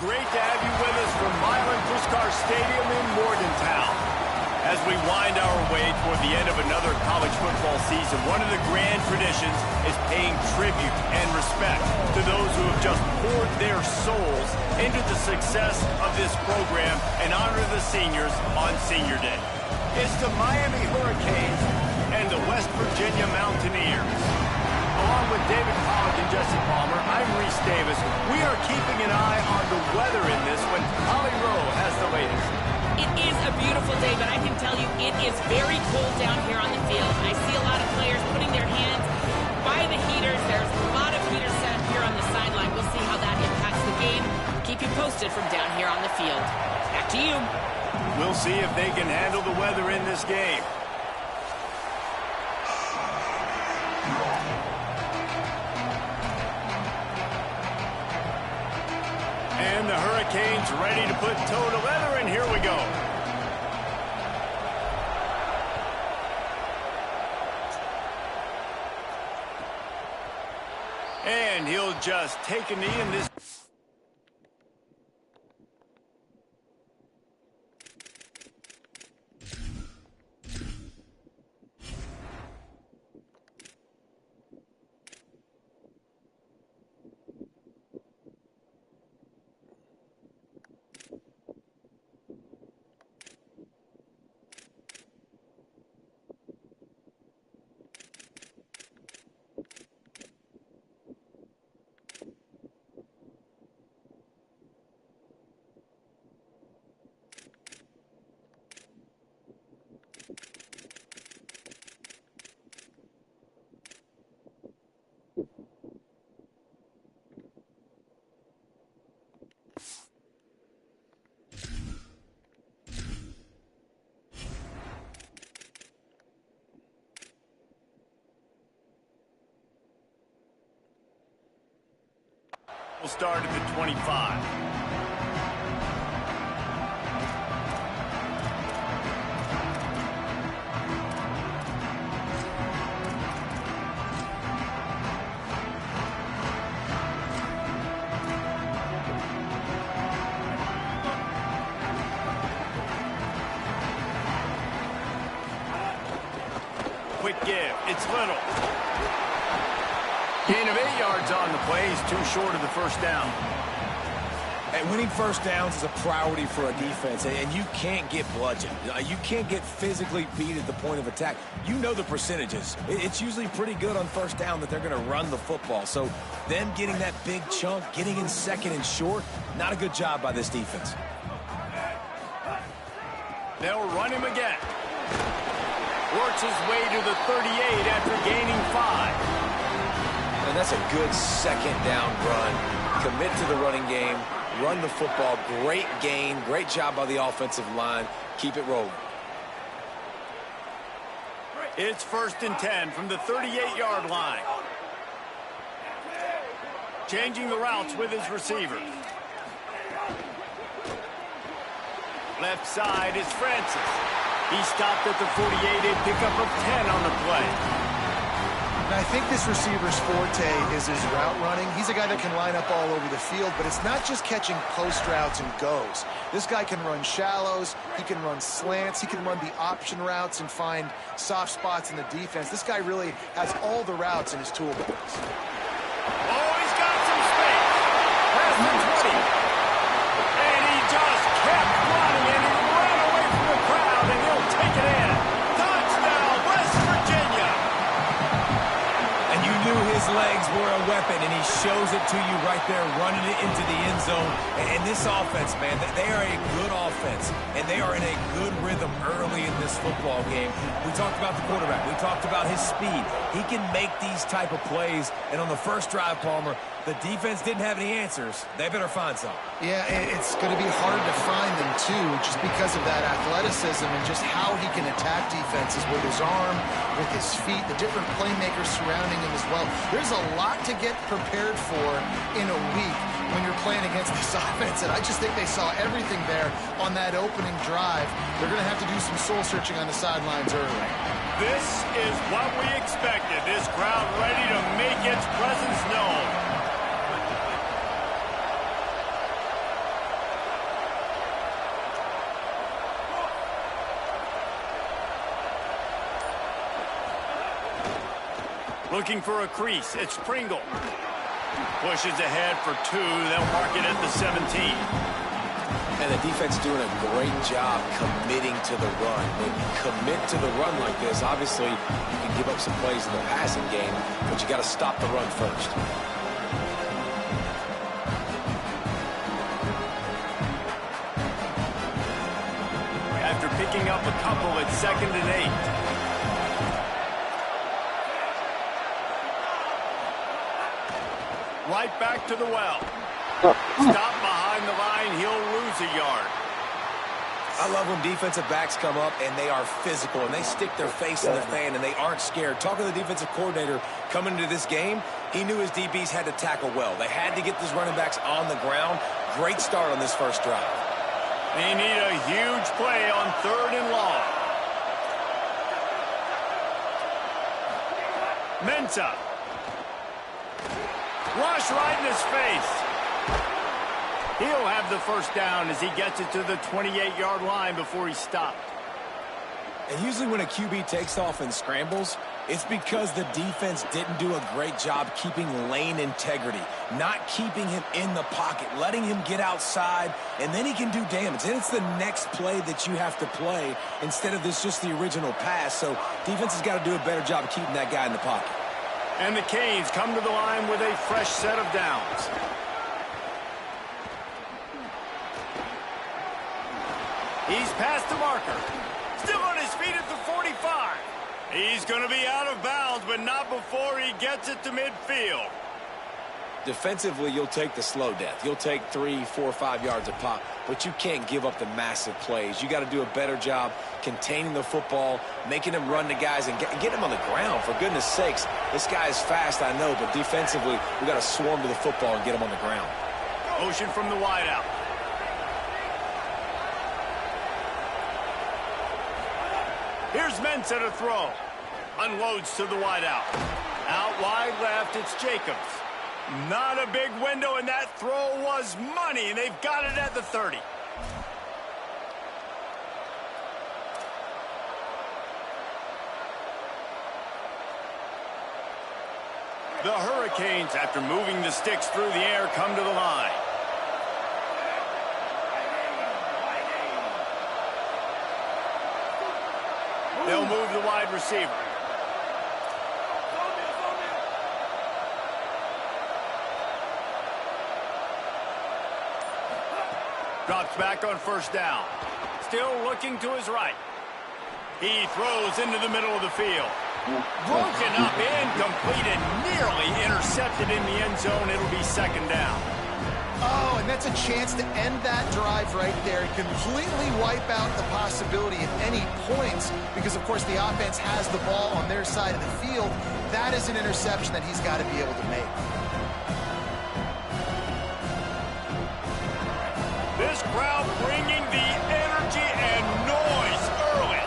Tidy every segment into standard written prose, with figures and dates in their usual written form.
Great to have you with us from Milan Puskar Stadium in Morgantown. As we wind our way toward the end of another college football season, one of the grand traditions is paying tribute and respect to those who have just poured their souls into the success of this program and honor the seniors on Senior Day. It's the Miami Hurricanes and the West Virginia Mountaineers. Along with David Pollock and Jesse Palmer, I'm Reese Davis. We are keeping an eye on the weather in this one. Holly Rowe has the latest. It is a beautiful day, but I can tell you it is very cold down here on the field. I see a lot of players putting their hands by the heaters. There's a lot of heaters set up here on the sideline. We'll see how that impacts the game. Keep you posted from down here on the field. Back to you. We'll see if they can handle the weather in this game. And the Hurricanes ready to put toe to leather, and here we go. And he'll just take a knee in this. We'll start at the 25. Quick give. It's Little. Gain of 8 yards on the play. He's too short of the first down. And winning first downs is a priority for a defense, and you can't get bludgeoned. You can't get physically beat at the point of attack. You know the percentages. It's usually pretty good on first down that they're going to run the football. So them getting that big chunk, getting in second and short, not a good job by this defense. They'll run him again. Works his way to the 38 after gaining 5. And that's a good second down run. Commit to the running game, run the football. Great gain, great job by the offensive line. Keep it rolling. It's 1st and 10 from the 38-yard line. Changing the routes with his receivers. Left side is Francis. He stopped at the 48, a pickup of 10 on the play. And I think this receiver's forte is his route running. He's a guy that can line up all over the field, but it's not just catching post routes and goes. This guy can run shallows, he can run slants, he can run the option routes and find soft spots in the defense. This guy really has all the routes in his toolbox. Oh, he's got some space. Past the 20. And he just kept running, and he ran away from the crowd, and he'll take it in. Touchdown, West Virginia. And you knew his legs were a weapon, and he shows it to you right there, running it into the end zone. And this offense, man, they are a good offense, and they are in a good rhythm early in this football game. We talked about the quarterback. We talked about his speed. He can make these type of plays, and on the first drive, Palmer, the defense didn't have any answers. They better find some. Yeah, it's going to be hard to find them, too, just because of that athleticism and just how he can attack defenses with his arm, with his feet, the different playmakers surrounding him as well. There's a lot to get prepared for in a week when you're playing against this offense, and I just think they saw everything there on that opening drive. They're going to have to do some soul-searching on the sidelines early. This is what we expected. This crowd ready to make its presence known. Looking for a crease. It's Pringle. Pushes ahead for 2. They'll mark it at the 17. And the defense doing a great job committing to the run. When you commit to the run like this, obviously you can give up some plays in the passing game, but you got to stop the run first. After picking up a couple at 2nd and 8. Right back to the well. Stop behind the line. He'll lose a yard. I love when defensive backs come up and they are physical and they stick their face in the fan and they aren't scared. Talking to the defensive coordinator coming into this game, he knew his DBs had to tackle well. They had to get these running backs on the ground. Great start on this first drive. They need a huge play on 3rd and long. Ncaa. Rush right in his face. He'll have the first down as he gets it to the 28-yard line before he stopped. And usually when a QB takes off and scrambles, it's because the defense didn't do a great job keeping lane integrity, not keeping him in the pocket, letting him get outside, and then he can do damage. And it's the next play that you have to play instead of this just the original pass. So defense has got to do a better job of keeping that guy in the pocket. And the Canes come to the line with a fresh set of downs. He's past the marker. Still on his feet at the 45. He's going to be out of bounds, but not before he gets it to midfield. Defensively, you'll take the slow death. You'll take 3, 4, 5 yards a pop, but you can't give up the massive plays. You got to do a better job containing the football, making him run to guys, and get him on the ground. For goodness sakes, this guy is fast, I know, but defensively, we got to swarm to the football and get him on the ground. Motion from the wideout. Here's Ncaa to throw. Unloads to the wideout. Out wide left, it's Jacobs. Not a big window, and that throw was money, and they've got it at the 30. The Hurricanes, after moving the sticks through the air, come to the line. They'll move the wide receiver. Drops back on first down. Still looking to his right. He throws into the middle of the field. Broken up, incomplete, and nearly intercepted in the end zone. It'll be 2nd down. Oh, and that's a chance to end that drive right there. Completely wipe out the possibility of any points because, of course, the offense has the ball on their side of the field. That is an interception that he's got to be able to make. This crowd bringing the energy and noise early.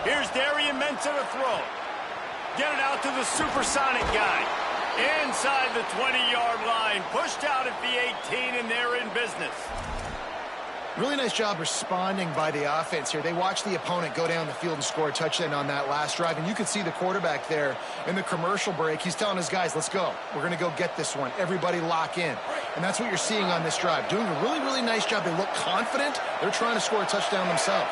Here's Darian Ncaa to throw. Get it out to the supersonic guy. Inside the 20-yard line. Pushed out at the 18, and they're in business. Really nice job responding by the offense here. They watched the opponent go down the field and score a touchdown on that last drive, and you could see the quarterback there in the commercial break. He's telling his guys, let's go. We're going to go get this one. Everybody lock in. And that's what you're seeing on this drive. Doing a really, really nice job. They look confident. They're trying to score a touchdown themselves.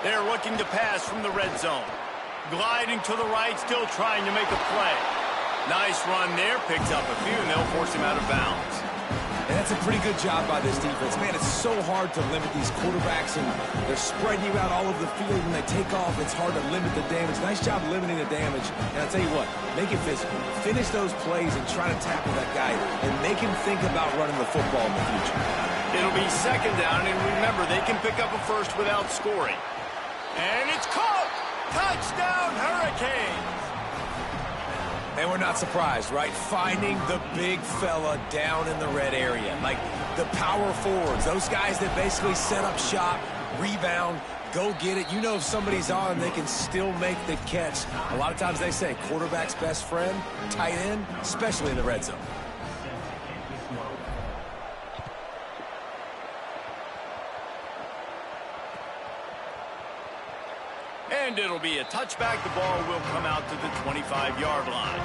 They're looking to pass from the red zone. Gliding to the right, still trying to make a play. Nice run there, picks up a few, and they'll force him out of bounds. And that's a pretty good job by this defense. Man, it's so hard to limit these quarterbacks, and they're spreading you out all over the field. When they take off, it's hard to limit the damage. Nice job limiting the damage. And I'll tell you what, make it physical. Finish those plays and try to tackle that guy and make him think about running the football in the future. It'll be second down, and remember, they can pick up a first without scoring. And it's caught! Touchdown, Hurricanes! And we're not surprised, right? Finding the big fella down in the red area. Like the power forwards, those guys that basically set up shop, rebound, go get it. You know if somebody's on, they can still make the catch. A lot of times they say quarterback's best friend, tight end, especially in the red zone. And it'll be a touchback. The ball will come out to the 25-yard line.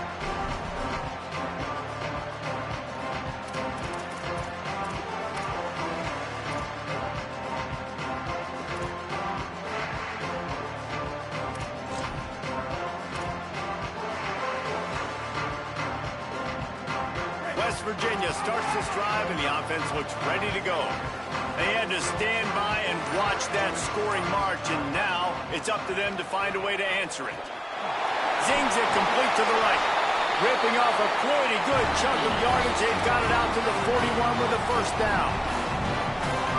West Virginia starts this drive, and the offense looks ready to go. They had to stand by and watch that scoring march, and now it's up to them to find a way to answer it. Zings it complete to the right. Ripping off a pretty good chunk of yardage. They've got it out to the 41 with a first down.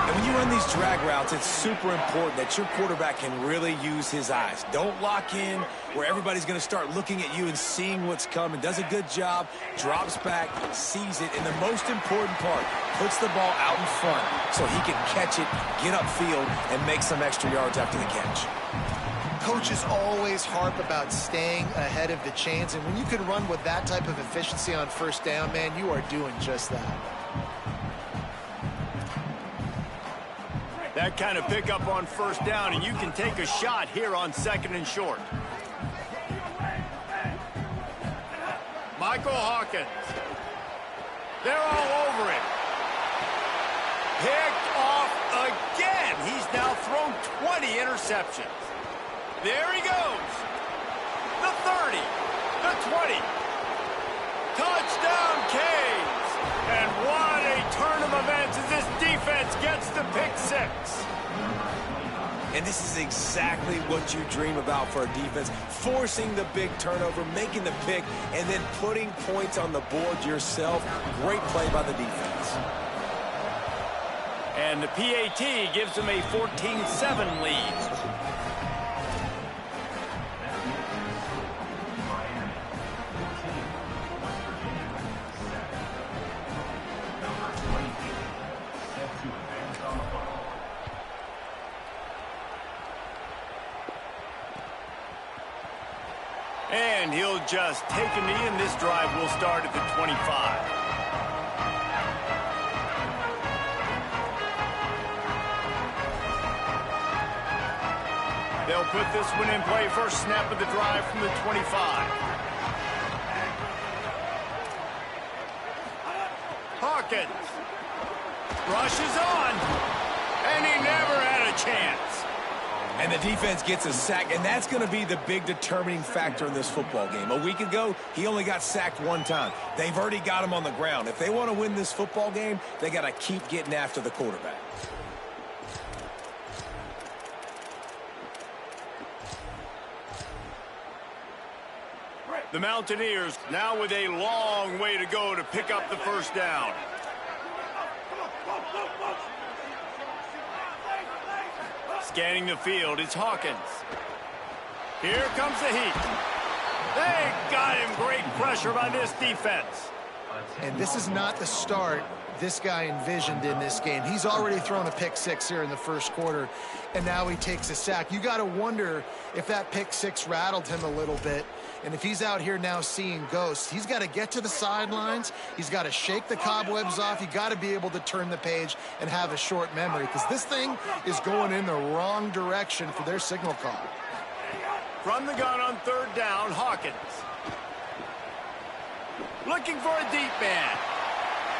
And when you run these drag routes, it's super important that your quarterback can really use his eyes. Don't lock in where everybody's going to start looking at you and seeing what's coming. Does a good job, drops back, sees it, and the most important part, puts the ball out in front so he can catch it, get upfield, and make some extra yards after the catch. Coaches always harp about staying ahead of the chains, and when you can run with that type of efficiency on first down, man, you are doing just that. That kind of pickup on first down, and you can take a shot here on second and short. Michael Hawkins. They're all over him. Picked off again. He's now thrown 20 interceptions. There he goes. The 30. The 20. Touchdown, Canes. And what a turn of events as this defense gets the pick six. And this is exactly what you dream about for a defense. Forcing the big turnover, making the pick, and then putting points on the board yourself. Great play by the defense. And the PAT gives them a 14-7 lead. And he'll just take a knee, and this drive will start at the 25. They'll put this one in play. First snap of the drive from the 25. Hawkins rushes on, and he never had a chance. And the defense gets a sack, and that's going to be the big determining factor in this football game. A week ago, he only got sacked one time. They've already got him on the ground. If they want to win this football game, they got to keep getting after the quarterback. The Mountaineers now with a long way to go to pick up the first down. Scanning the field, it's Hawkins. Here comes the heat. They got him. Great pressure by this defense. And this is not the start this guy envisioned in this game. He's already thrown a pick six here in the first quarter, and now he takes a sack. You got to wonder if that pick six rattled him a little bit. And if he's out here now seeing ghosts, he's got to get to the sidelines. He's got to shake the cobwebs off. You got to be able to turn the page and have a short memory, because this thing is going in the wrong direction for their signal call. From the gun on third down, Hawkins. Looking for a deep man.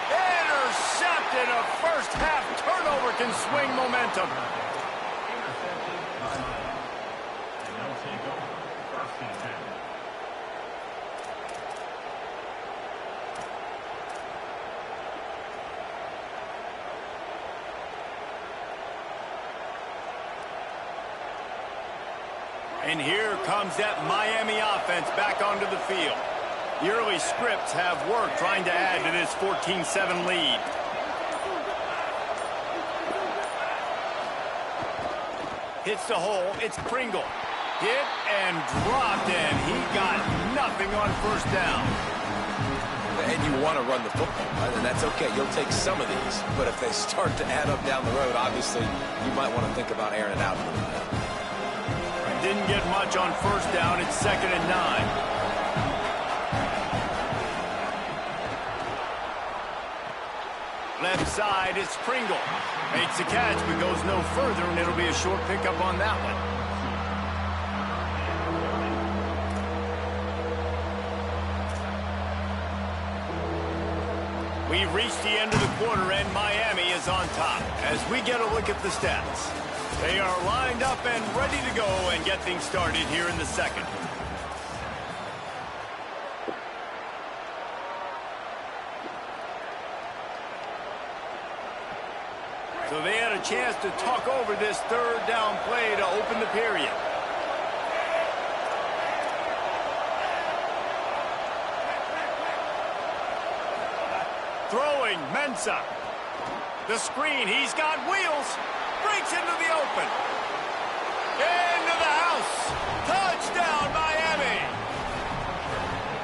Intercepted. A first half turnover can swing momentum. And here comes that Miami offense back onto the field. The early scripts have worked trying to add to this 14-7 lead. Hits the hole. It's Pringle. Hit and dropped, and he got nothing on first down. And you want to run the football, right? And that's okay. You'll take some of these. But if they start to add up down the road, obviously, you might want to think about airing it out a little bit. Didn't get much on first down. It's 2nd and 9. Left side, it's Pringle. Makes the catch, but goes no further, and it'll be a short pickup on that one. We've reached the end of the quarter, and Miami is on top. As we get a look at the stats, they are lined up and ready to go and get things started here in the second. So they had a chance to talk over this third down play to open the period. Throwing, Ncaa. The screen, he's got wheels. Breaks into the open. Into the house. Touchdown, Miami.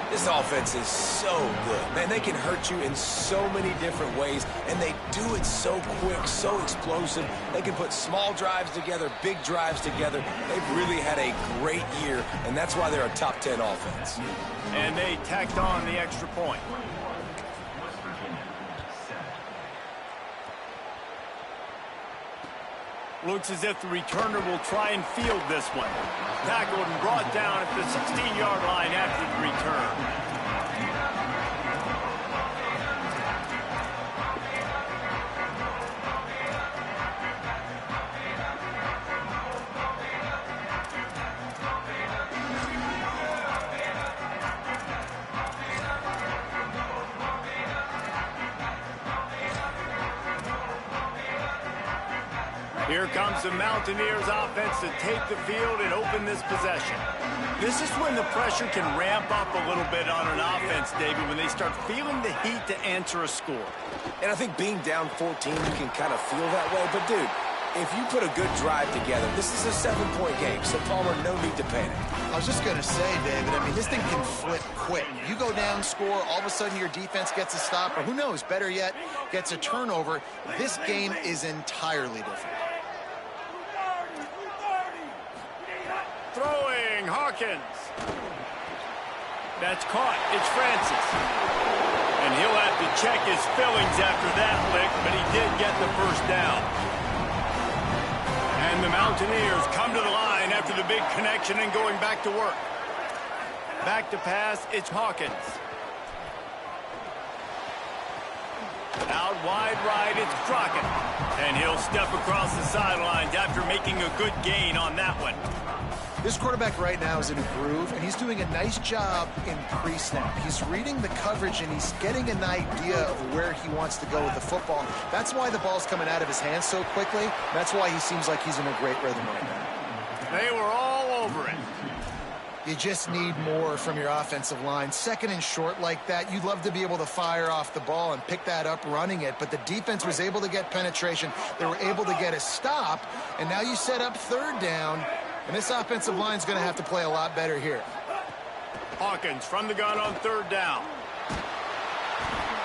This offense is so good. Man, they can hurt you in so many different ways, and they do it so quick, so explosive. They can put small drives together, big drives together. They've really had a great year, and that's why they're a top 10 offense. And they tacked on the extra point. Looks as if the returner will try and field this one. Tackled and brought down at the 16-yard line after the return. Here comes the Mountaineers offense to take the field and open this possession. This is when the pressure can ramp up a little bit on an offense, David, when they start feeling the heat to answer a score. And I think being down 14, you can kind of feel that way. But, dude, if you put a good drive together, this is a 7-point game, so Palmer, no need to panic. I was just going to say, David, I mean, this thing can flip quick. You go down, score, all of a sudden your defense gets a stop, or who knows, better yet, gets a turnover. This game is entirely different. Throwing, Hawkins. That's caught. It's Francis. And he'll have to check his fillings after that lick, but he did get the first down. And the Mountaineers come to the line after the big connection and going back to work. Back to pass, it's Hawkins. Out wide right, it's Crockett. And he'll step across the sidelines after making a good gain on that one. This quarterback right now is in a groove, and he's doing a nice job in pre-snap. He's reading the coverage, and he's getting an idea of where he wants to go with the football. That's why the ball's coming out of his hands so quickly. That's why he seems like he's in a great rhythm right now. They were all over it. You just need more from your offensive line. Second and short like that, you'd love to be able to fire off the ball and pick that up running it, but the defense was able to get penetration. They were able to get a stop, and now you set up third down. And this offensive line is going to have to play a lot better here. Hawkins from the gun on third down.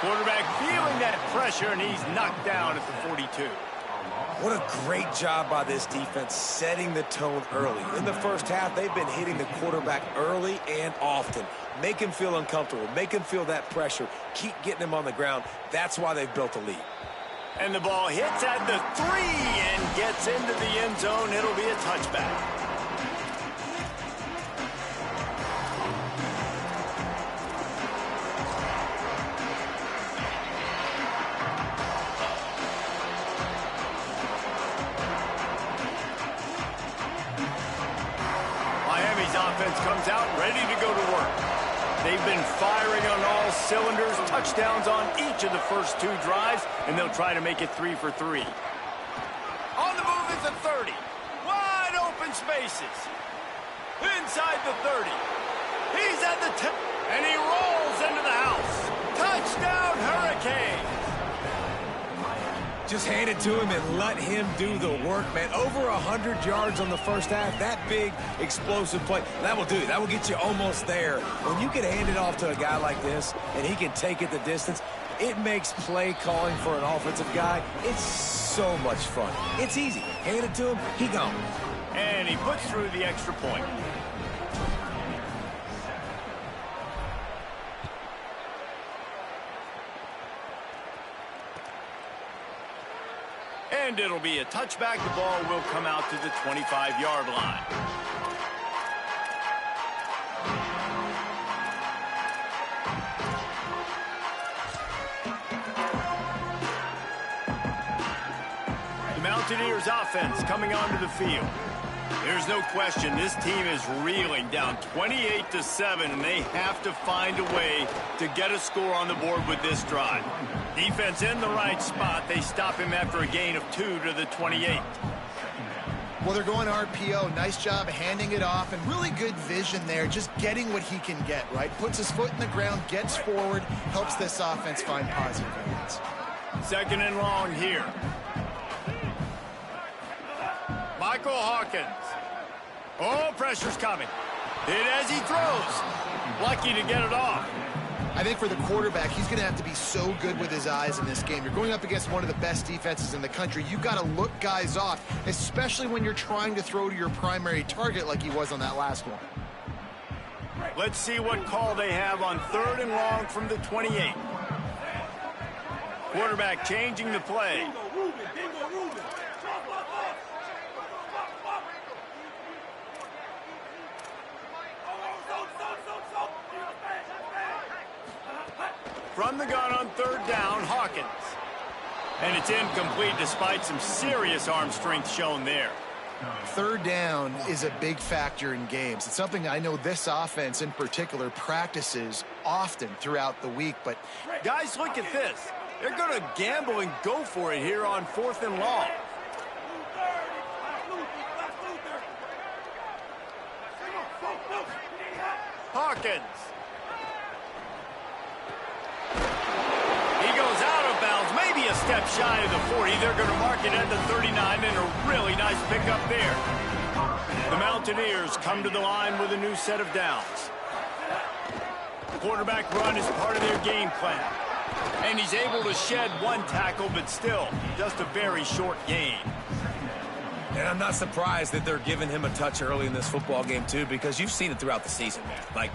Quarterback feeling that pressure, and he's knocked down at the 42. What a great job by this defense setting the tone early. In the first half, they've been hitting the quarterback early and often. Make him feel uncomfortable. Make him feel that pressure. Keep getting him on the ground. That's why they've built a lead. And the ball hits at the 3 and gets into the end zone. It'll be a touchback. Offense comes out ready to go to work. They've been firing on all cylinders, touchdowns on each of the first 2 drives, and they'll try to make it 3 for 3. On the move is the 30. Wide open spaces. inside the 30. He's at the 10, and he rolls into the house. Touchdown, Hurricanes. Just hand it to him and let him do the work, man. Over 100 yards on the first half. That big, explosive play. That will do it. That will get you almost there. When you can hand it off to a guy like this and he can take it the distance, it makes play calling for an offensive guy, it's so much fun. It's easy. Hand it to him, he gone. And he puts through the extra point. And it'll be a touchback. The ball will come out to the 25-yard line. The Mountaineers offense coming onto the field. There's no question this team is reeling, down 28-7, and they have to find a way to get a score on the board with this drive. Defense in the right spot. They stop him after a gain of 2 to the 28. Well, they're going RPO. Nice job handing it off, and really good vision there, just getting what he can get, right? Puts his foot in the ground, gets forward, helps this offense find positive elements. Second and long here. Michael Hawkins. Oh, pressure's coming. Hit as he throws. Lucky to get it off. I think for the quarterback, he's going to have to be so good with his eyes in this game. You're going up against one of the best defenses in the country. You've got to look guys off, especially when you're trying to throw to your primary target like he was on that last one. Let's see what call they have on third and long from the 28. Quarterback changing the play. From the gun on third down, Hawkins. And it's incomplete despite some serious arm strength shown there. Third down is a big factor in games. It's something I know this offense in particular practices often throughout the week. But guys, look at this. They're going to gamble and go for it here on fourth and long. Hawkins. Maybe a step shy of the 40. They're going to mark it at the 39, and a really nice pickup there. The Mountaineers come to the line with a new set of downs. Quarterback run is part of their game plan. And he's able to shed one tackle, but still just a very short gain. And I'm not surprised that they're giving him a touch early in this football game, too, because you've seen it throughout the season, man. Like,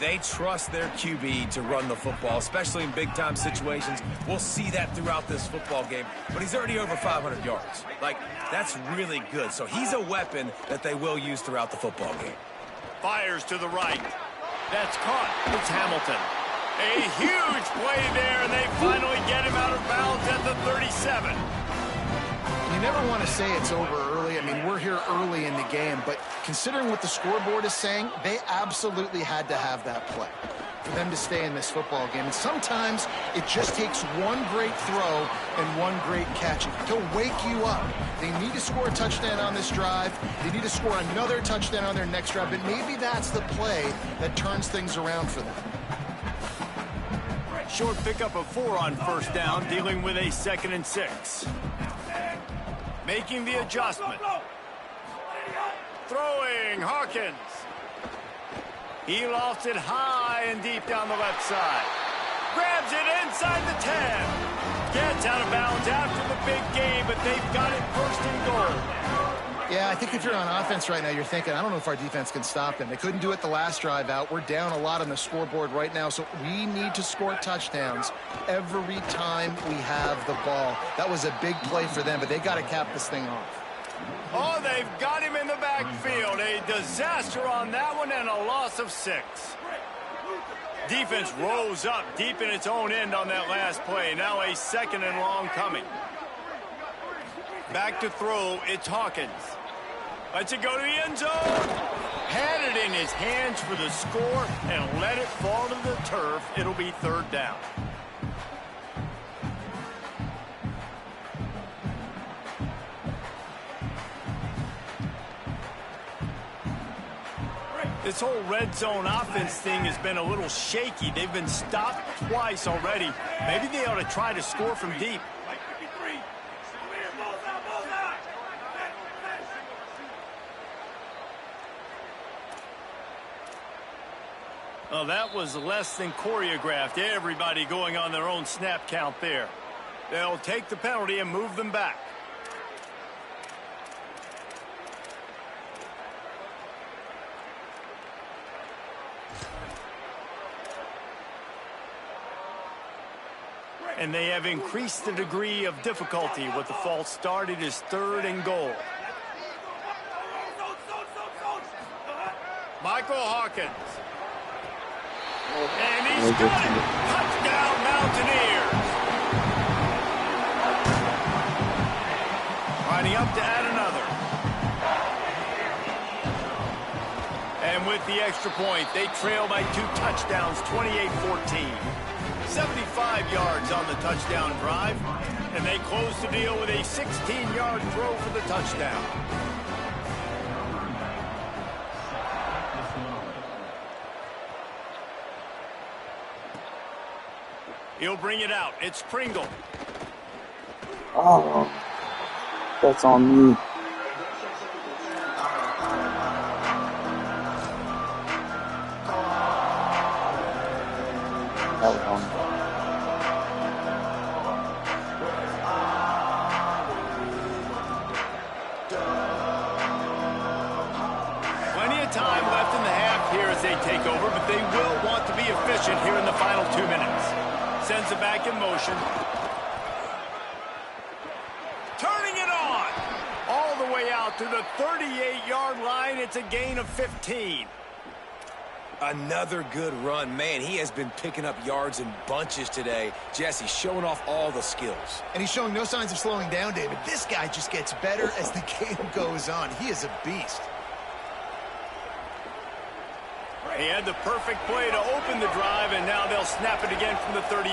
they trust their QB to run the football, especially in big-time situations. We'll see that throughout this football game. But he's already over 500 yards. Like, that's really good. So he's a weapon that they will use throughout the football game. Fires to the right. That's caught. It's Hamilton. A huge play there, and they finally get him out of bounds at the 37. You never want to say it's over early. I mean, we're here early in the game, but considering what the scoreboard is saying, they absolutely had to have that play for them to stay in this football game. And sometimes it just takes one great throw and one great catch to wake you up. They need to score a touchdown on this drive. They need to score another touchdown on their next drive, but maybe that's the play that turns things around for them. Short pickup of 4 on first down, dealing with a 2nd and 6. Making the adjustment. Throwing, Hawkins. He lost it high and deep down the left side. Grabs it inside the 10. Gets out of bounds after the big game, but they've got it first and goal. Yeah, I think if you're on offense right now, you're thinking, I don't know if our defense can stop them. They couldn't do it the last drive out. We're down a lot on the scoreboard right now, so we need to score touchdowns every time we have the ball. That was a big play for them, but they got to cap this thing off. Oh, they've got him in the backfield. A disaster on that one and a loss of 6. Defense rose up deep in its own end on that last play. Now a 2nd and long coming. Back to throw, it's Hawkins. Lets it go to the end zone. Had it in his hands for the score and let it fall to the turf. It'll be 3rd down. This whole red zone offense thing has been a little shaky. They've been stopped twice already. Maybe they ought to try to score from deep. Well, that was less than choreographed. Everybody going on their own snap count there. They'll take the penalty and move them back. And they have increased the degree of difficulty with the false start. It is 3rd and goal. Michael Hawkins. And he's good. Touchdown, Mountaineers. Lining up to add another. And with the extra point, they trail by 2 touchdowns, 28-14. 75 yards on the touchdown drive, and they close the deal with a 16-yard throw for the touchdown. He'll bring it out. It's Pringle. Oh, that's on me. That was on me. Time left in the half here as they take over, but they will want to be efficient here in the final 2 minutes. Sends it back in motion. Turning it on. All the way out to the 38-yard line. It's a gain of 15. Another good run. Man, he has been picking up yards in bunches today. Jesse showing off all the skills. And he's showing no signs of slowing down, David. This guy just gets better as the game goes on. He is a beast. He had the perfect play to open the drive, and now they'll snap it again from the 38.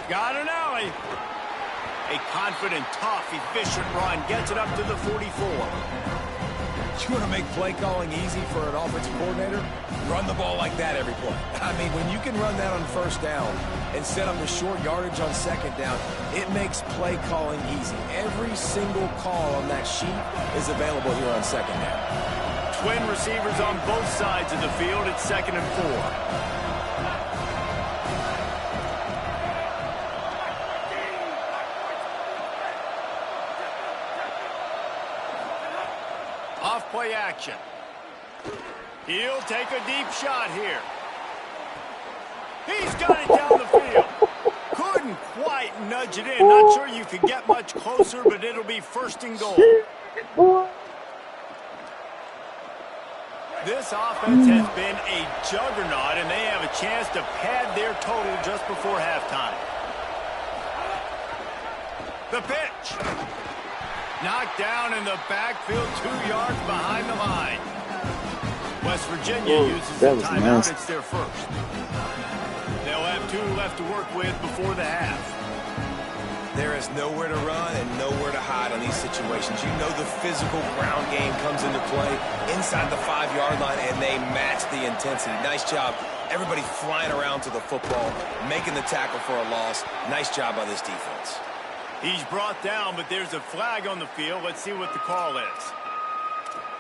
Got an alley. A confident, tough, efficient run gets it up to the 44. You want to make play calling easy for an offensive coordinator? Run the ball like that every play. I mean, when you can run that on 1st down and set up a short yardage on 2nd down, it makes play calling easy. Every single call on that sheet is available here on 2nd down. Twin receivers on both sides of the field. It's 2nd and 4. Off-play action. He'll take a deep shot here. He's got it down the field. Couldn't quite nudge it in. Not sure you could get much closer, but it'll be 1st and goal. This offense has been a juggernaut, and they have a chance to pad their total just before halftime. The pitch. Knocked down in the backfield, 2 yards behind the line. West Virginia uses the timeout. Nice. It's their first. They'll have 2 left to work with before the half. There is nowhere to run and nowhere to hide on these situations. You know the physical ground game comes into play inside the 5-yard line, and they match the intensity. Nice job. Everybody flying around to the football, making the tackle for a loss. Nice job by this defense. He's brought down, but there's a flag on the field. Let's see what the call is.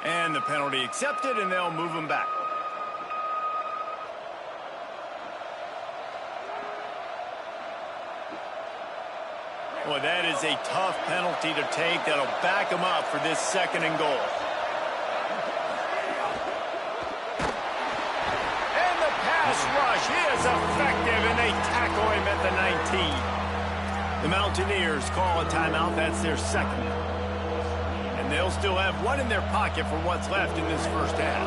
And the penalty accepted, and they'll move him back. Boy, that is a tough penalty to take. That'll back him up for this 2nd and goal. And the pass rush is effective, and they tackle him at the 19. The Mountaineers call a timeout. That's their 2nd. And they'll still have 1 in their pocket for what's left in this first half.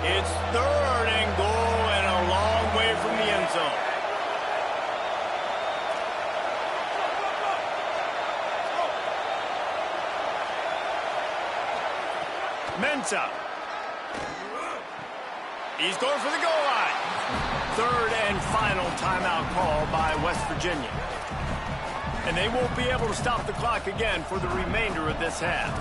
It's 3rd and goal and a long way from the end zone. Ncaa. He's going for the goal line. 3rd and final timeout call by West Virginia. And they won't be able to stop the clock again for the remainder of this half.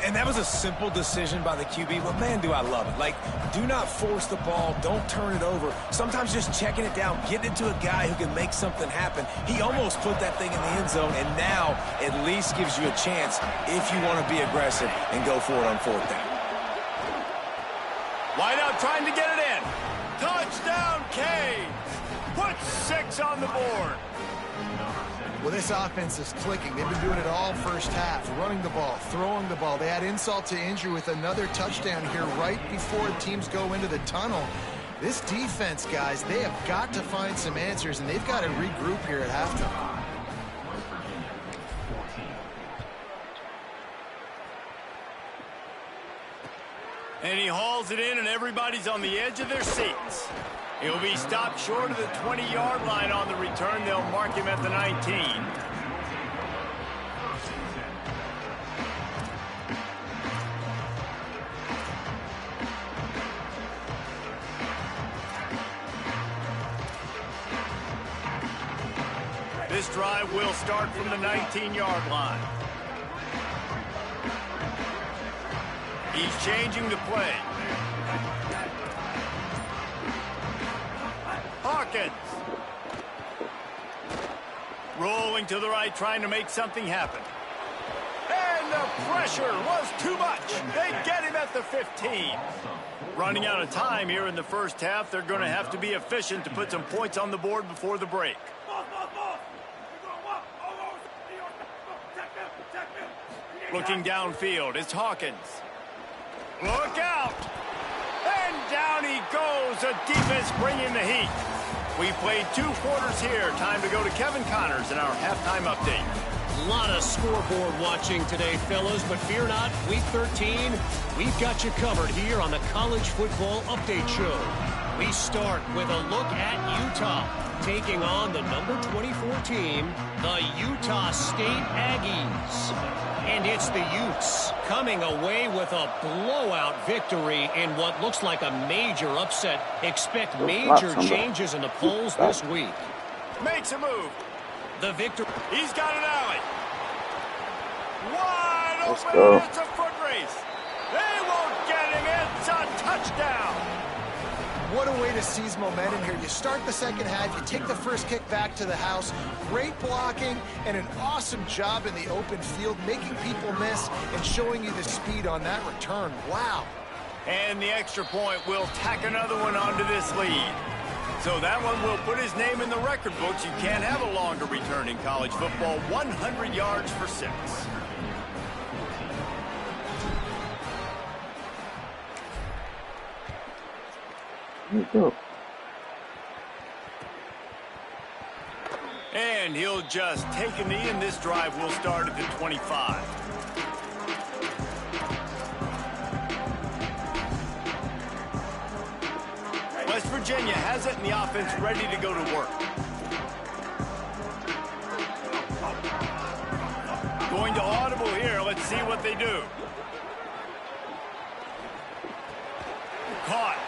And that was a simple decision by the QB, but man, do I love it. Like, do not force the ball. Don't turn it over. Sometimes just checking it down, getting it to a guy who can make something happen. He almost put that thing in the end zone, and now at least gives you a chance if you want to be aggressive and go for it on 4th down. Wide out trying to get it in. Touchdown, Canes. Put 6 on the board. Well, this offense is clicking. They've been doing it all first half, running the ball, throwing the ball. They add insult to injury with another touchdown here right before teams go into the tunnel. This defense, guys, they have got to find some answers, and they've got to regroup here at halftime. And he hauls it in, and everybody's on the edge of their seats. He'll be stopped short of the 20-yard line on the return. They'll mark him at the 19. This drive will start from the 19-yard line. He's changing the play. Hawkins. Rolling to the right, trying to make something happen. And the pressure was too much. They get him at the 15. Running out of time here in the first half. They're going to have to be efficient to put some points on the board before the break. Looking downfield, it's Hawkins. Look out! And down he goes. The defense bringing the heat. We played 2 quarters here. Time to go to Kevin Connors in our halftime update. A lot of scoreboard watching today, fellas, but fear not, Week 13, we've got you covered here on the College Football Update Show. We start with a look at Utah, taking on the number 24 team, the Utah State Aggies. And it's the Utes coming away with a blowout victory in what looks like a major upset. Expect major changes in the polls this week. Makes a move. The victory. He's got an alley. Wide open. It's a foot race. They won't get him. It's a touchdown. What a way to seize momentum here. You start the second half, you take the first kick back to the house. Great blocking and an awesome job in the open field, making people miss and showing you the speed on that return. Wow. And the extra point will tack another one onto this lead. So that one will put his name in the record books. You can't have a longer return in college football. 100 yards for 6. And he'll just take a knee, and this drive will start at the 25. West Virginia has it, and the offense ready to go to work. Going to audible here. Let's see what they do. Caught.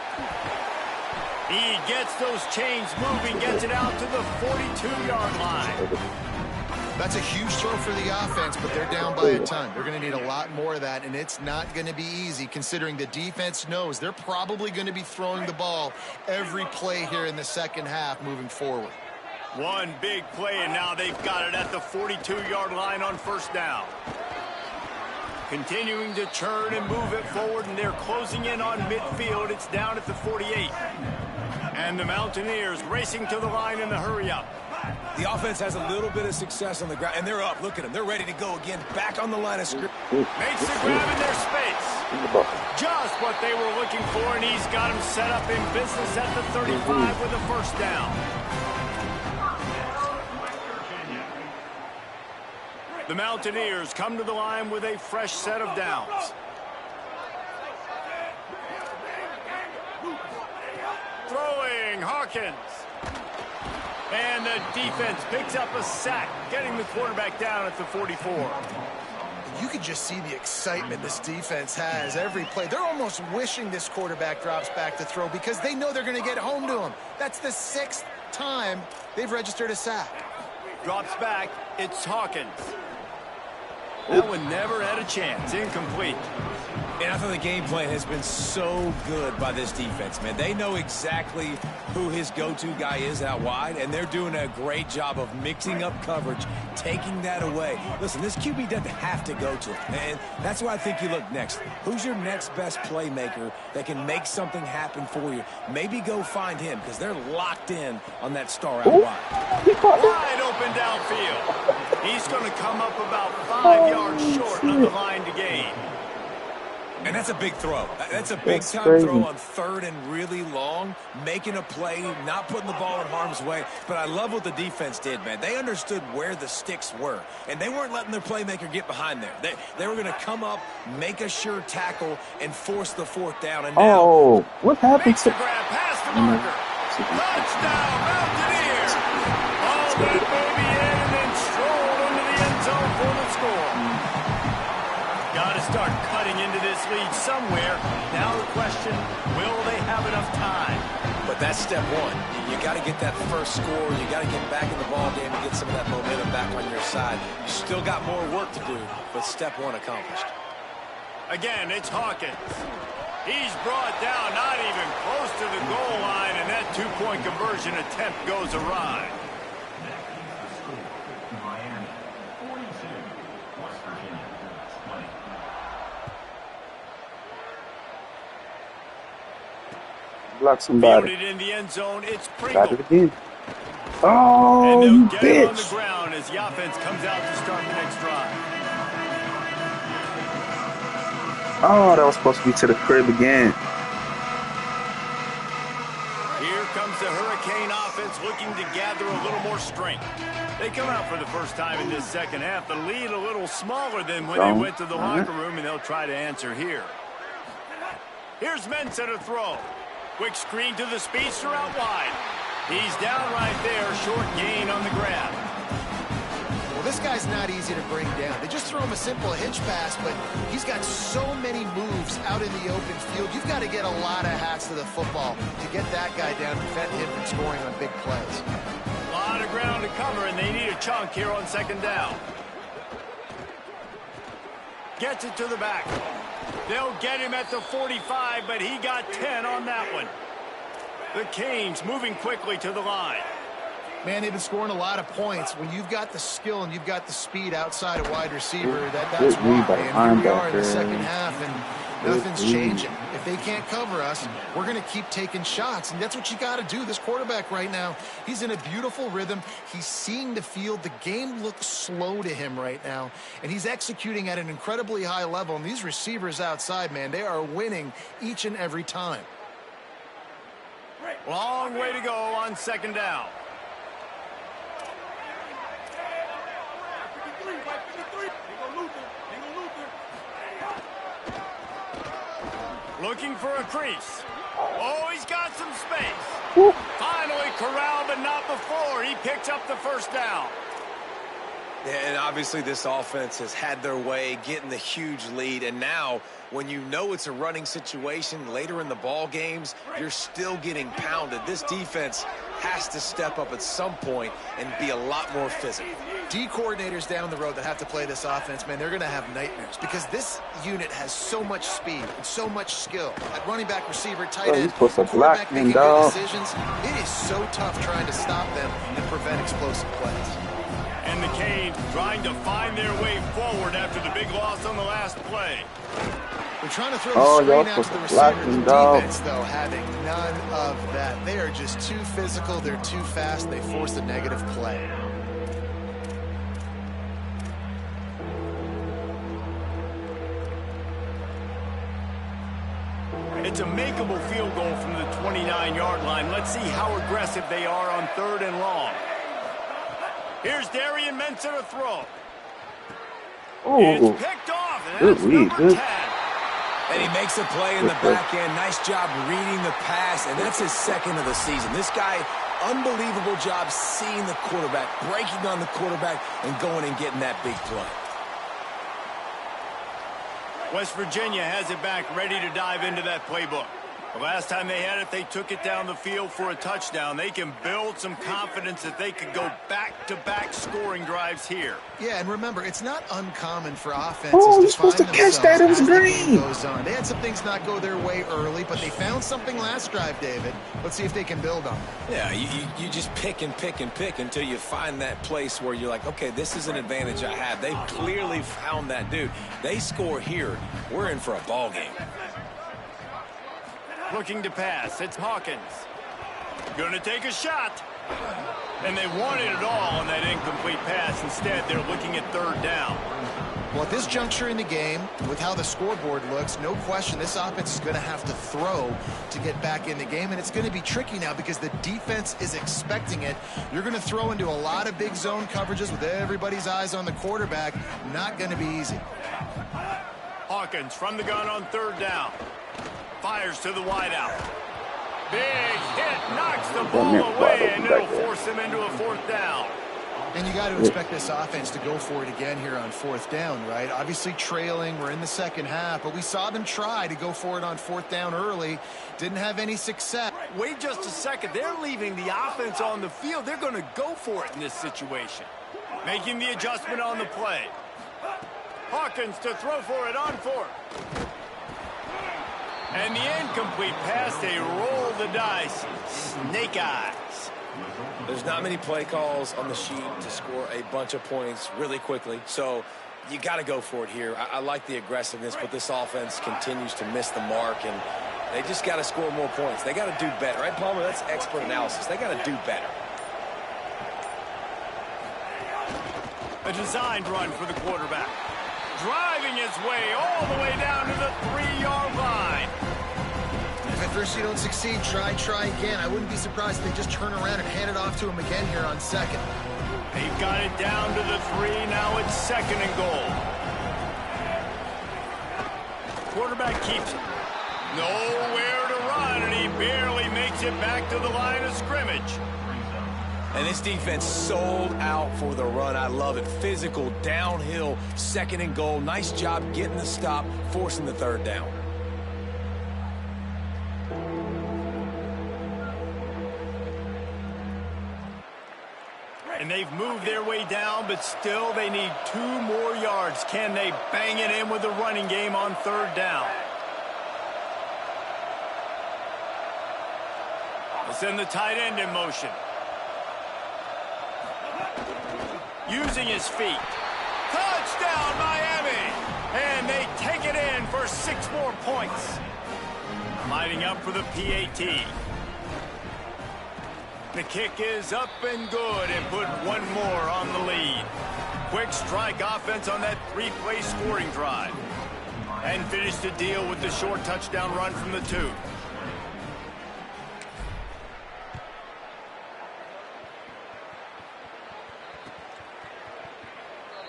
He gets those chains moving, gets it out to the 42-yard line. That's a huge throw for the offense, but they're down by a ton. They're going to need a lot more of that, and it's not going to be easy considering the defense knows they're probably going to be throwing the ball every play here in the second half moving forward. One big play, and now they've got it at the 42-yard line on first down. Continuing to churn and move it forward, and they're closing in on midfield. It's down at the 48. And the Mountaineers racing to the line in the hurry-up. The offense has a little bit of success on the ground, and they're up. Look at them. They're ready to go again. Back on the line of scrimmage. Makes the grab in their space. Just what they were looking for, and he's got them set up in business at the 35 with a first down. The Mountaineers come to the line with a fresh set of downs. Throwing, Hawkins. And the defense picks up a sack, getting the quarterback down at the 44. You can just see the excitement this defense has every play. They're almost wishing this quarterback drops back to throw because they know they're going to get home to him. That's the 6th time they've registered a sack. Drops back, it's Hawkins. That one never had a chance. Incomplete. And I thought the game plan has been so good by this defense, man. They know exactly who his go-to guy is out wide, and they're doing a great job of mixing up coverage, taking that away. Listen, this QB doesn't have to go to him, and that's why I think you look next. Who's your next best playmaker that can make something happen for you? Maybe go find him, because they're locked in on that star out wide. Wide open downfield. He's going to come up about 5 yards short of the line to gain. And that's a big throw. That's a big-time throw on third and really long, making a play, not putting the ball in harm's way. But I love what the defense did, man. They understood where the sticks were, and they weren't letting their playmaker get behind there. They were going to come up, make a sure tackle, and force the fourth down. And now, what happened to... Grab, pass to Marker. Touchdown, Mountaineers. All that baby in and then strolled into the end zone for the score. Got to start cutting into this lead somewhere. Now the question, will they have enough time? But that's step one. You got to get that first score. You got to get back in the ball game and get some of that momentum back on your side. You still got more work to do, but step one accomplished. Again, it's Hawkins. He's brought down, not even close to the goal line, and that two-point conversion attempt goes awry. Block somebody. Fielded in the end zone, it's Got it Pringle. again. Oh, And you they'll get it on the bitch. ground as the offense comes out to start the next drive. Oh, that was supposed to be to the crib again. Here comes the Hurricane offense looking to gather a little more strength. They come out for the first time in this second half. The lead a little smaller than when they went to the locker room, and they'll try to answer here. Here's Ncaa to throw. Quick screen to the speedster out wide. He's down right there, short gain on the grab. Well, this guy's not easy to bring down. They just throw him a simple hitch pass, but he's got so many moves out in the open field. You've got to get a lot of hats to the football to get that guy down and prevent him from scoring on big plays. A lot of ground to cover, and they need a chunk here on second down. Gets it to the back. They'll get him at the 45, but he got 10 on that one. The Canes moving quickly to the line. Man, they've been scoring a lot of points. When you've got the skill and you've got the speed outside a wide receiver, that's why. And here we are in the second half, and nothing's changing. If they can't cover us, we're going to keep taking shots, and that's what you got to do. This quarterback right now, he's in a beautiful rhythm. He's seeing the field. The game looks slow to him right now, and he's executing at an incredibly high level. And these receivers outside, man, they are winning each and every time. Long way to go on second down. Looking for a crease. Oh, he's got some space. Finally corralled, but not before. He picks up the first down. And obviously this offense has had their way, getting the huge lead. And now, when you know it's a running situation later in the ball games, you're still getting pounded. This defense has to step up at some point and be a lot more physical. D coordinators down the road that have to play this offense, man, they're going to have nightmares because this unit has so much speed and so much skill. At running back, receiver, tight end, quarterback making good decisions. It is so tough trying to stop them and prevent explosive plays. And the Canes trying to find their way forward after the big loss on the last play. They're trying to throw the screen out to the receiver. The defense, though, having none of that. They are just too physical. They're too fast. They force a negative play. It's a makeable field goal from the 29-yard line. Let's see how aggressive they are on third and long. Here's Darian Ncaa to throw. It's picked off, and that's number 10. And he makes a play in the back end. Nice job reading the pass, and that's his second of the season. This guy, unbelievable job seeing the quarterback, breaking on the quarterback, and going and getting that big play. West Virginia has it back, ready to dive into that playbook. The last time they had it, they took it down the field for a touchdown. They can build some confidence that they could go back-to-back scoring drives here. Yeah, and remember, it's not uncommon for offenses you're to supposed find to catch that. It was as the green. game goes on. They had some things not go their way early, but they found something last drive, David. Let's see if they can build on it. Yeah, you just pick and pick and pick until you find that place where you're like, okay, this is an advantage I have. They clearly found that dude. They score here. We're in for a ball game. Looking to pass. It's Hawkins. Gonna take a shot. And they wanted it all on that incomplete pass. Instead, they're looking at third down. Well, at this juncture in the game, with how the scoreboard looks, no question this offense is going to have to throw to get back in the game, and it's going to be tricky now because the defense is expecting it. You're going to throw into a lot of big zone coverages with everybody's eyes on the quarterback. Not going to be easy. Hawkins from the gun on third down. Fires to the wideout. Big hit, knocks the ball away, and it'll force him into a fourth down. And you got to expect this offense to go for it again here on fourth down, right? Obviously trailing, we're in the second half, but we saw them try to go for it on fourth down early. Didn't have any success. Wait just a second. They're leaving the offense on the field. They're going to go for it in this situation. Making the adjustment on the play. Hawkins to throw for it on fourth. And the incomplete pass, they roll the dice. Snake eyes. There's not many play calls on the sheet to score a bunch of points really quickly, so you got to go for it here. I like the aggressiveness, but this offense continues to miss the mark, and they just got to score more points. They got to do better, right, Palmer? That's expert analysis. They got to do better. A designed run for the quarterback. Driving his way all the way down to the 3-yard line. If at first you don't succeed, try again. I wouldn't be surprised if they just turn around and hand it off to him again here on second. They've got it down to the 3. Now it's second and goal. Quarterback keeps it. Nowhere to run, and he barely makes it back to the line of scrimmage. And this defense sold out for the run. I love it. Physical, downhill, second and goal. Nice job getting the stop, forcing the third down. And they've moved their way down, but still they need 2 more yards. Can they bang it in with the running game on third down? They'll send the tight end in motion. Using his feet. Touchdown, Miami! And they take it in for 6 more points. Lining up for the PAT. The kick is up and good and put 1 more on the lead. Quick strike offense on that 3-play scoring drive. And finish the deal with the short touchdown run from the 2.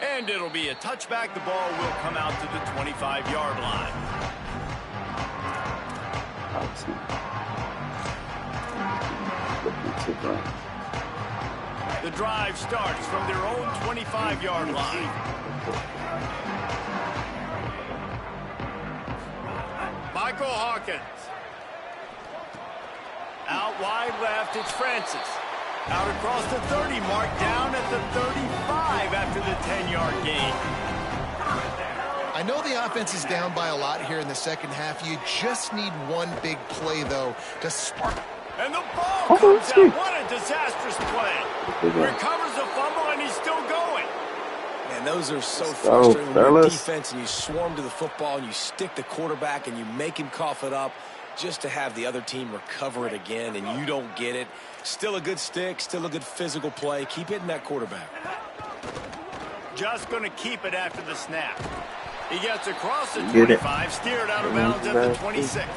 And it'll be a touchback. The ball will come out to the 25-yard line. The drive starts from their own 25-yard line. Michael Hawkins. Out wide left, it's Francis. Out across the 30 mark, down at the 35 after the 10-yard gain. I know the offense is down by a lot here in the second half. You just need one big play, though, to spark. And the ball comes out. What a disastrous play. Recovers the fumble, and he's still going. Man, those are so frustrating when you're defense and you swarm to the football and you stick the quarterback and you make him cough it up just to have the other team recover it again, and you don't get it. Still a good stick, still a good physical play. Keep hitting that quarterback. Just going to keep it after the snap. He gets across the 25, steered out of bounds at the 26.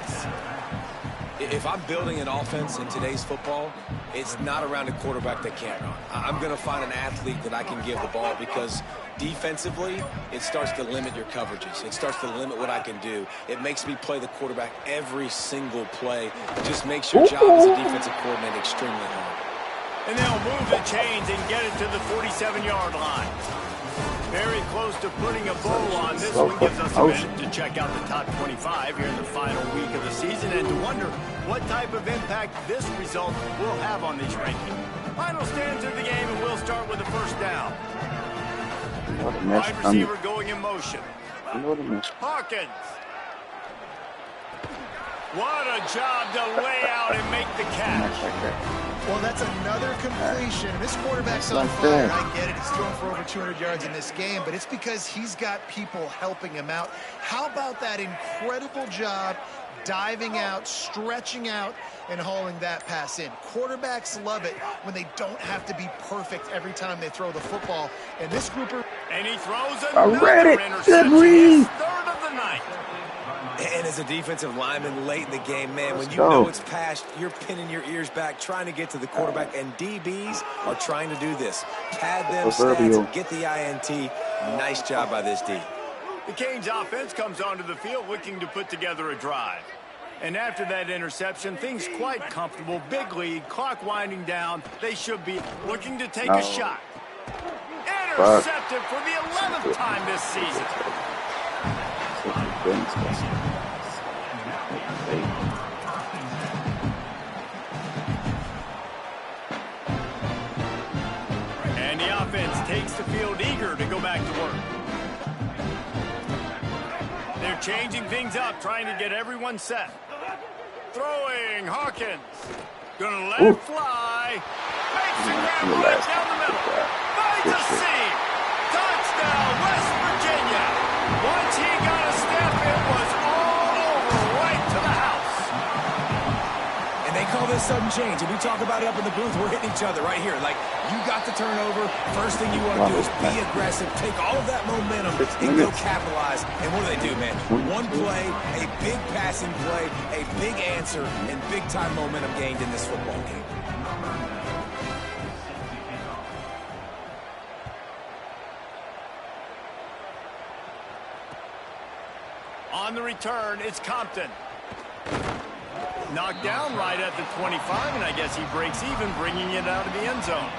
If I'm building an offense in today's football, it's not around a quarterback that can't run. I'm going to find an athlete that I can give the ball because defensively, it starts to limit your coverages. It starts to limit what I can do. It makes me play the quarterback every single play. It just makes your job as a defensive coordinator extremely hard. And they'll move the chains and get it to the 47-yard line. Very close to putting a bow on this one. Gives us a minute to check out the top 25 here in the final week of the season and to wonder what type of impact this result will have on these rankings. Final stands of the game, and we'll start with the first down. Wide receiver going in motion. Hawkins. What a job to lay out and make the catch. Well, that's another completion. This quarterback's on fire. I get it. He's thrown for over 200 yards in this game, but it's because he's got people helping him out. How about that incredible job diving out, stretching out, and hauling that pass in? Quarterbacks love it when they don't have to be perfect every time they throw the football. And this grouper... And he throws another interception. His third of the night. And as a defensive lineman late in the game, man, when you know it's passed, you're pinning your ears back, trying to get to the quarterback, and DBs are trying to do this. Pad them stats, get the INT. Nice job by this D. The Canes offense comes onto the field looking to put together a drive. And after that interception, things quite comfortable. Big lead, clock winding down. They should be looking to take a shot. Intercepted for the 11th time this season. And the offense takes the field eager to go back to work. They're changing things up, trying to get everyone set. Throwing, Hawkins. Gonna let it fly. Makes the grab right down the middle. Finds a seam. Touchdown, West Virginia. Once he got a step, it was all over right to the house. And they call this sudden change. And we talk about it up in the booth. We're hitting each other right here. Like, you got the turnover. First thing you want to do is be aggressive. Take all of that momentum and go capitalize. And what do, man? One play, a big passing play, a big answer, and big-time momentum gained in this football game. On the return, it's Compton. Knocked down right at the 25, and I guess he breaks even, bringing it out of the end zone.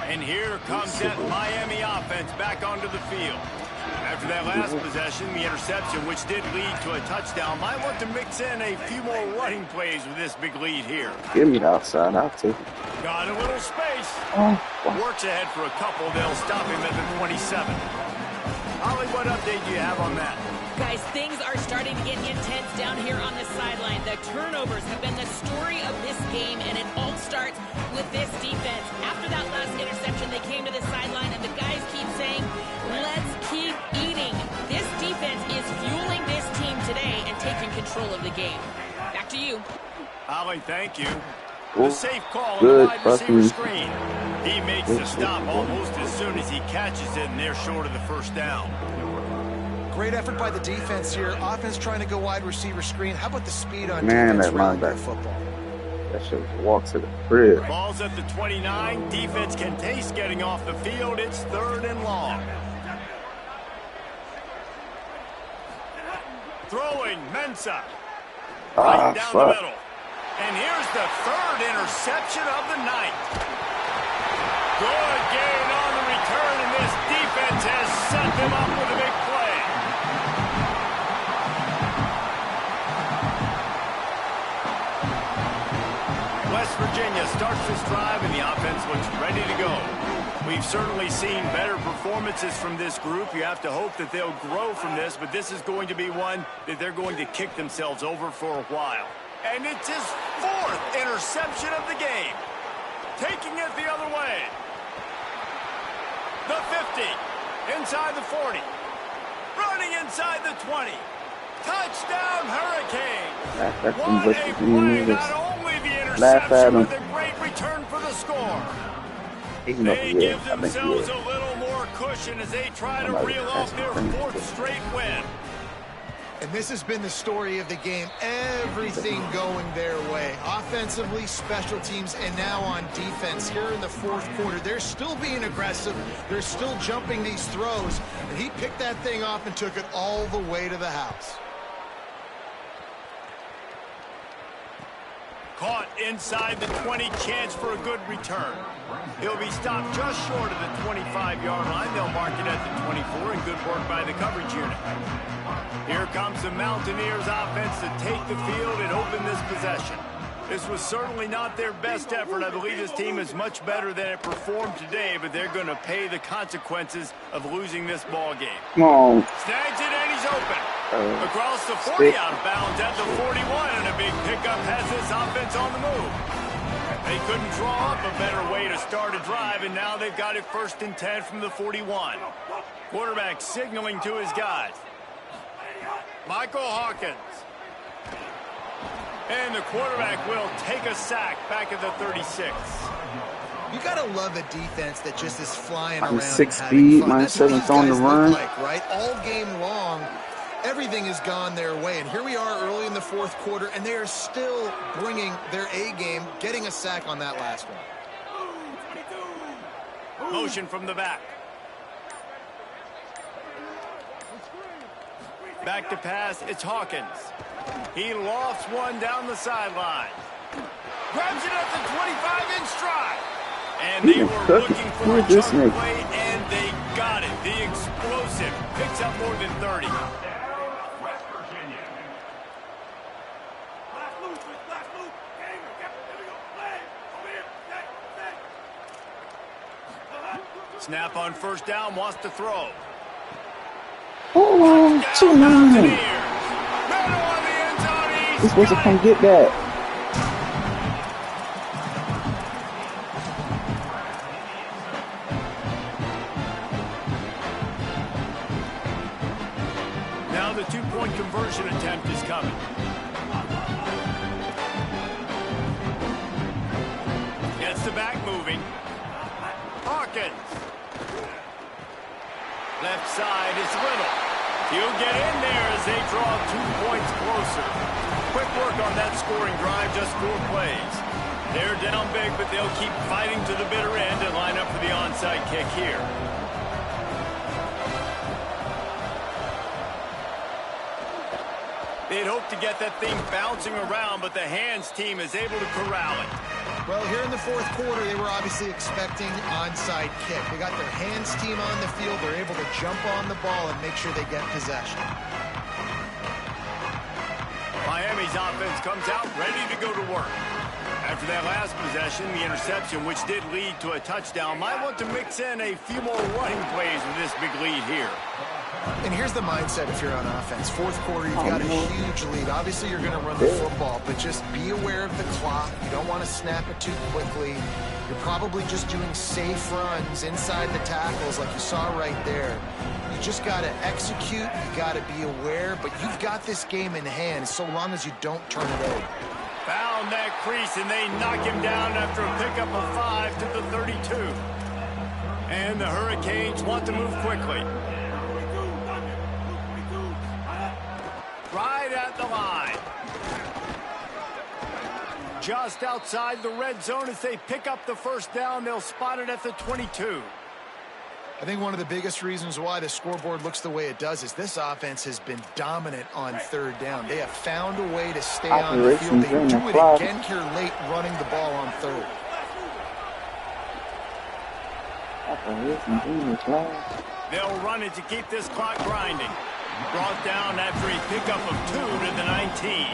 And here comes that Miami offense back onto the field. After that last possession, the interception, which did lead to a touchdown, might want to mix in a few more running plays with this big lead here. Give me the outside, I'll take it. Got a little space. Works ahead for a couple. They'll stop him at the 27. Holly, what update do you have on that? Guys, things are starting to get intense down here on the sideline. The turnovers have been the story of this game, and it all starts with this defense. After that last interception, they came to the sideline, and the guys keep saying, let's keep eating. This defense is fueling this team today and taking control of the game. Back to you. Holly, thank you. The safe call on the wide receiver screen. He makes the stop almost as soon as he catches it, and they're short of the first down. Great effort by the defense here. Offense trying to go wide receiver screen. How about the speed on Man, defense that around linebacker. football? That shit walks to the crib. Ball's at the 29. Defense can taste getting off the field. It's 3rd and long. Throwing, Ncaa. Right down the middle. And here's the 3rd interception of the night. Good gain on the return, and this defense has set them up with a big play. West Virginia starts this drive, and the offense looks ready to go. We've certainly seen better performances from this group. You have to hope that they'll grow from this, but this is going to be one that they're going to kick themselves over for a while. And it's his 4th interception of the game. Taking it the other way. The 50. Inside the 40. Running inside the 20. Touchdown, Hurricane. What a play. Not only the interception, but a great return for the score. They give themselves a little more cushion as they try to reel off their 4th straight win. And this has been the story of the game. Everything going their way. Offensively, special teams, and now on defense. Here in the fourth quarter, they're still being aggressive. They're still jumping these throws. And he picked that thing off and took it all the way to the house. Caught inside the 20, chance for a good return. He'll be stopped just short of the 25-yard line. They'll mark it at the 24, and good work by the coverage unit. Here comes the Mountaineers offense to take the field and open this possession. This was certainly not their best effort. I believe this team is much better than it performed today, but they're going to pay the consequences of losing this ball game. No. Snags it, and he's open. Across the 40, out of bounds at the 41, and a big pickup has this offense on the move. They couldn't draw up a better way to start a drive, and now they've got it 1st and 10 from the 41. Quarterback signaling to his guys. Michael Hawkins. And the quarterback will take a sack back at the 36. You got to love a defense that just is flying around. I'm 6 speed, my 7th on the run. Right? All game long, everything has gone their way. And here we are early in the fourth quarter, and they are still bringing their A game, getting a sack on that last one. Motion from the back. Back to pass, it's Hawkins. He lofts one down the sideline. Grabs it at the 25 in stride. And they were looking for a chunk play, and they got it. The explosive picks up more than 30. Snap on 1st down, wants to throw. Oh, 2-9. He's supposed to come get that. Now the 2-point conversion attempt is coming. Gets the back moving. Hawkins. Left side is Little. He'll get in there as they draw 2 points closer. Quick work on that scoring drive, just 4 plays. They're down big, but they'll keep fighting to the bitter end and line up for the onside kick here. They'd hoped to get that thing bouncing around, but the hands team is able to corral it. Well, here in the fourth quarter, they were obviously expecting onside kick. They got their hands team on the field. They're able to jump on the ball and make sure they get possession. Miami's offense comes out ready to go to work. After that last possession, the interception, which did lead to a touchdown, might want to mix in a few more running plays with this big lead here. And here's the mindset if you're on offense. Fourth quarter, you've got a huge lead. Obviously, you're going to run the football, but just be aware of the clock. You don't want to snap it too quickly. You're probably just doing safe runs inside the tackles like you saw right there. You just got to execute. You got to be aware, but you've got this game in hand so long as you don't turn it over. Found that crease, and they knock him down after a pickup of 5 to the 32. And the Hurricanes want to move quickly. Right at the line. Just outside the red zone as they pick up the 1st down. They'll spot it at the 22. I think one of the biggest reasons why the scoreboard looks the way it does is this offense has been dominant on 3rd down. They have found a way to stay on the field. They do it again here late running the ball on 3rd. They'll run it to keep this clock grinding. Brought down after a pickup of 2 to the 19.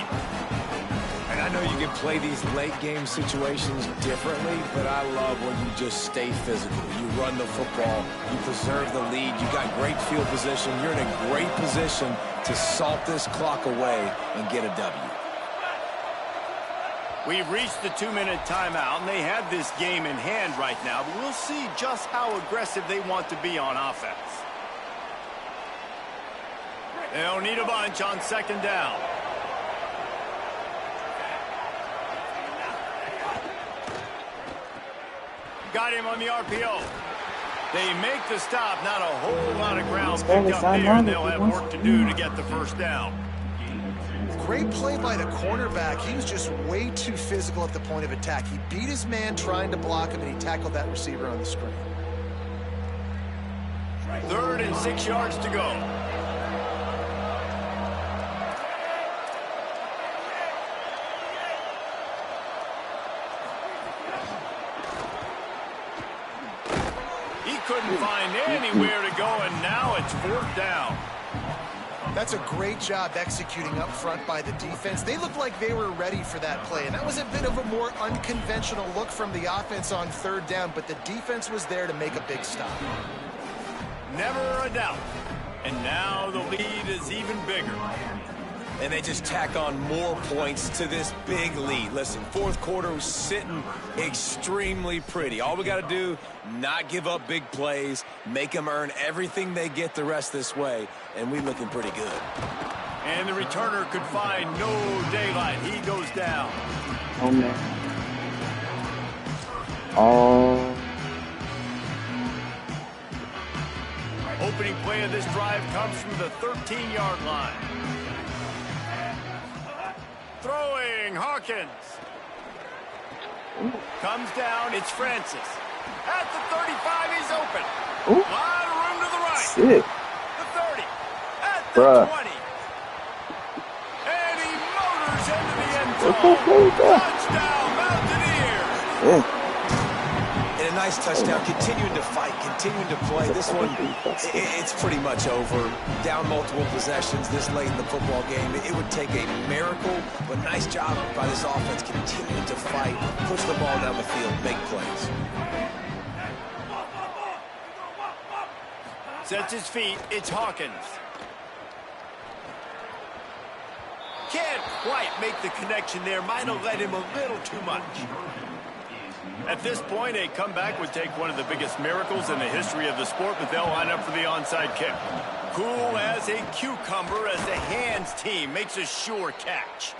And I know you can play these late game situations differently, but I love when you just stay physical. You run the football, you preserve the lead, you got great field position. You're in a great position to salt this clock away and get a W. We've reached the 2-minute timeout, and they have this game in hand right now, but we'll see just how aggressive they want to be on offense. They'll need a bunch on 2nd down. Got him on the RPO. They make the stop. Not a whole lot of ground picked up there, and they'll have work to do to get the 1st down. Great play by the cornerback. He was just way too physical at the point of attack. He beat his man trying to block him, and he tackled that receiver on the screen. 3rd and 6 yards to go. He couldn't find anywhere to go, and now it's 4th down. That's a great job executing up front by the defense. They looked like they were ready for that play, and that was a bit of a more unconventional look from the offense on 3rd down, but the defense was there to make a big stop. Never a doubt. And now the lead is even bigger. And they just tack on more points to this big lead. Listen, 4th quarter was sitting extremely pretty. All we got to do, not give up big plays, make them earn everything they get the rest this way, and we looking pretty good. And the returner could find no daylight. He goes down. Oh, man. Oh. Opening play of this drive comes from the 13-yard line. Throwing, Hawkins. Comes down, it's Francis. At the 35, he's open. Ooh. A lot of room to the right. Sick. The 30, at the Bruh. 20. And he motors into the end Let's zone. go. Touchdown, Mountaineers. Yeah. And a nice touchdown, continuing to fight, continuing to play. This one, it's pretty much over. Down multiple possessions this late in the football game. It would take a miracle, but nice job by this offense continuing to fight, push the ball down the field, make plays. Sets his feet, it's Hawkins. Can't quite make the connection there. Might have led him a little too much. At this point, a comeback would take one of the biggest miracles in the history of the sport, but they'll line up for the onside kick. Cool as a cucumber as the hands team makes a sure catch.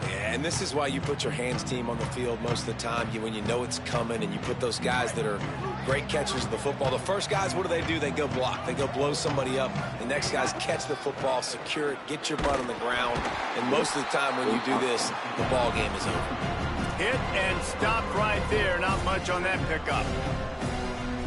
Yeah, and this is why you put your hands team on the field most of the time. When you know it's coming, and you put those guys that are great catchers of the football. The first guys, what do? They go block. They go blow somebody up. The next guys catch the football, secure it, get your butt on the ground. And most of the time when you do this, the ball game is over. Hit and stopped right there. Not much on that pickup.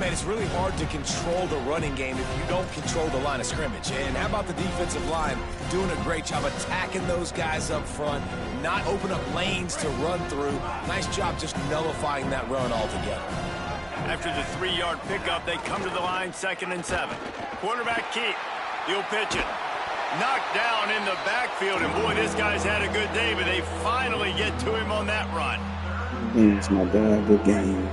Man, it's really hard to control the running game if you don't control the line of scrimmage. And how about the defensive line doing a great job attacking those guys up front, not open up lanes to run through. Nice job just nullifying that run altogether. After the 3-yard pickup, they come to the line 2nd and 7. Quarterback keep. He'll pitch it. Knocked down in the backfield, and boy, this guy's had a good day, but they finally get to him on that run. It's my God, good game.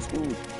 School.